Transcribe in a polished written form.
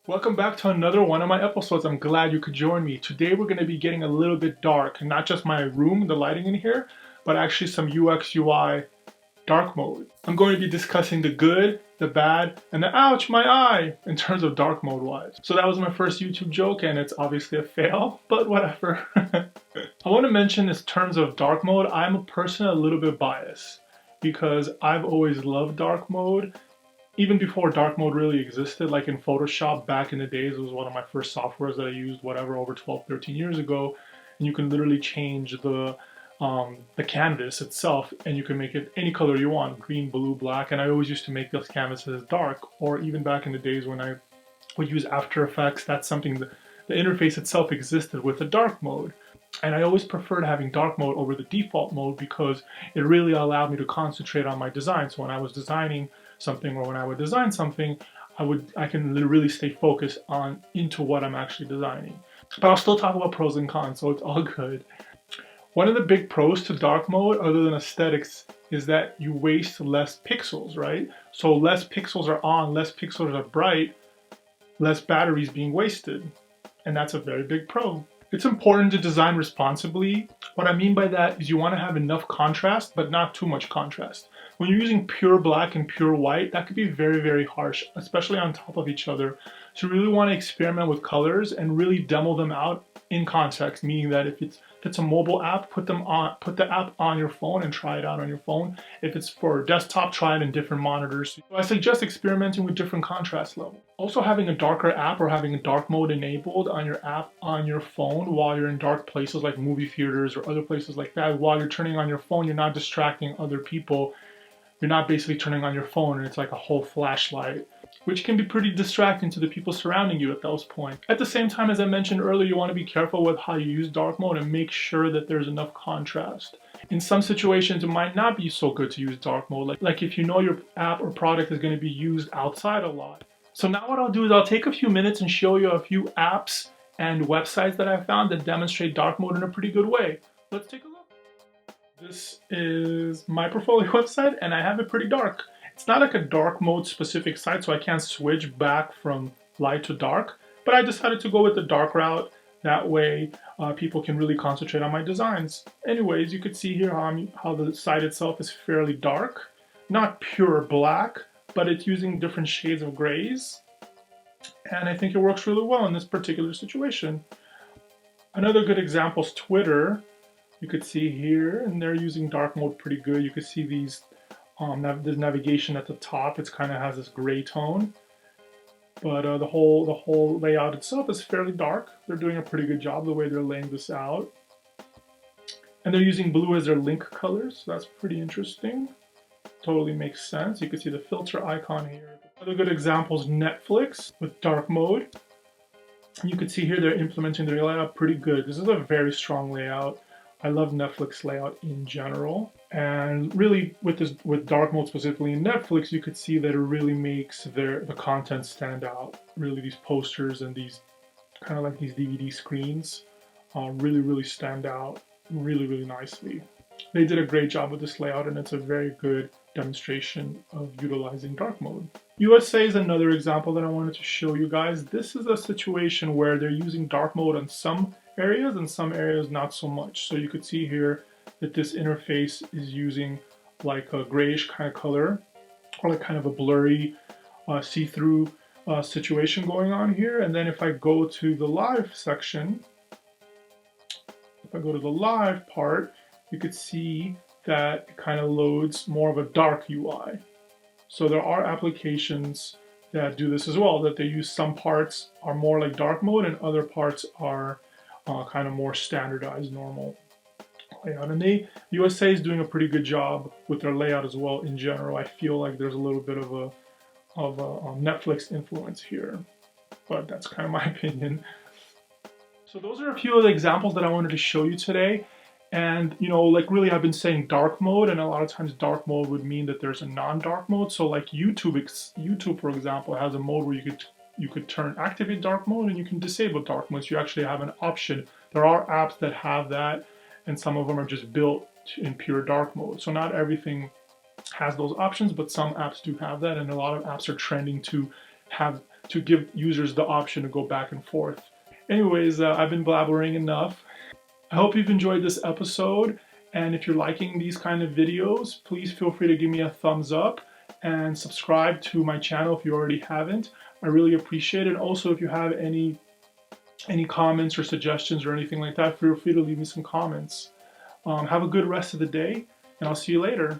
Welcome back to another one of my episodes. I'm glad you could join me. Today we're going to be getting a little bit dark, not just my room, the lighting in here, but actually some UX UI dark mode. I'm going to be discussing the good, the bad, and the ouch, my eye, in terms of dark mode wise. So that was my first YouTube joke and it's obviously a fail, but whatever. I want to mention in terms of dark mode, I'm a person a little bit biased because I've always loved dark mode. Even before dark mode really existed, like in Photoshop back in the days, it was one of my first softwares that I used, whatever, over 12, 13 years ago. And you can literally change the canvas itself and you can make it any color you want, green, blue, black. And I always used to make those canvases dark, or even back in the days when I would use After Effects, that's something that the interface itself existed with a dark mode. And I always preferred having dark mode over the default mode because it really allowed me to concentrate on my design. So when I was designing something or when I would design something, I can really stay focused on into what I'm actually designing. But I'll still talk about pros and cons, so it's all good. One of the big pros to dark mode, other than aesthetics, is that you waste less pixels, right? So less pixels are on, less pixels are bright, less batteries being wasted. And that's a very big pro. It's important to design responsibly. What I mean by that is you want to have enough contrast, but not too much contrast. When you're using pure black and pure white, that could be very, very harsh, especially on top of each other. So you really want to experiment with colors and really demo them out in context, meaning that if it's a mobile app, put the app on your phone and try it out on your phone. If it's for desktop, try it in different monitors. So I suggest experimenting with different contrast levels. Also having a darker app or having a dark mode enabled on your app on your phone while you're in dark places like movie theaters or other places like that, while you're turning on your phone, you're not distracting other people. You're not basically turning on your phone and it's like a whole flashlight, which can be pretty distracting to the people surrounding you at those points. At the same time, as I mentioned earlier, you want to be careful with how you use dark mode and make sure that there's enough contrast. In some situations, it might not be so good to use dark mode, like if you know your app or product is going to be used outside a lot. So now what I'll do is I'll take a few minutes and show you a few apps and websites that I found that demonstrate dark mode in a pretty good way. Let's take a look. This is my portfolio website and I have it pretty dark. It's not like a dark mode specific site, so I can't switch back from light to dark, but I decided to go with the dark route. That way people can really concentrate on my designs. Anyways, you could see here how the site itself is fairly dark. Not pure black, but it's using different shades of grays. And I think it works really well in this particular situation. Another good example is Twitter. You could see here, and they're using dark mode pretty good. You could see these, this navigation at the top. It kind of has this gray tone, but the whole layout itself is fairly dark. They're doing a pretty good job the way they're laying this out, and they're using blue as their link colors. So that's pretty interesting. Totally makes sense. You can see the filter icon here. Other good examples: Netflix with dark mode. You can see here they're implementing their layout pretty good. This is a very strong layout. I love Netflix layout in general, and really with dark mode specifically in Netflix, you could see that it really makes the content stand out. Really, these posters and these kind of like these DVD screens really stand out really nicely. They did a great job with this layout, and it's a very good demonstration of utilizing dark mode. USA is another example that I wanted to show you guys. This is a situation where they're using dark mode on some areas and some areas not so much. So you could see here that this interface is using like a grayish kind of color, or like kind of a blurry see-through situation going on here. And then if I go to the live section, if I go to the live part, you could see that it kind of loads more of a dark UI. So there are applications that do this as well, that they use some parts are more like dark mode and other parts are kind of more standardized normal layout. And USA is doing a pretty good job with their layout as well in general. I feel like there's a little bit of a Netflix influence here, but that's kind of my opinion. So those are a few of the examples that I wanted to show you today. And like really I've been saying dark mode, and a lot of times dark mode would mean that there's a non-dark mode. So like YouTube for example has a mode where you could activate dark mode and you can disable dark mode. So you actually have an option. There are apps that have that, and some of them are just built in pure dark mode. So not everything has those options, but some apps do have that, and a lot of apps are trending to have to give users the option to go back and forth. Anyways, I've been blabbering enough. I hope you've enjoyed this episode, and if you're liking these kind of videos, please feel free to give me a thumbs up and subscribe to my channel if you already haven't. I really appreciate it. Also, if you have any comments or suggestions or anything like that, feel free to leave me some comments. Have a good rest of the day, and I'll see you later.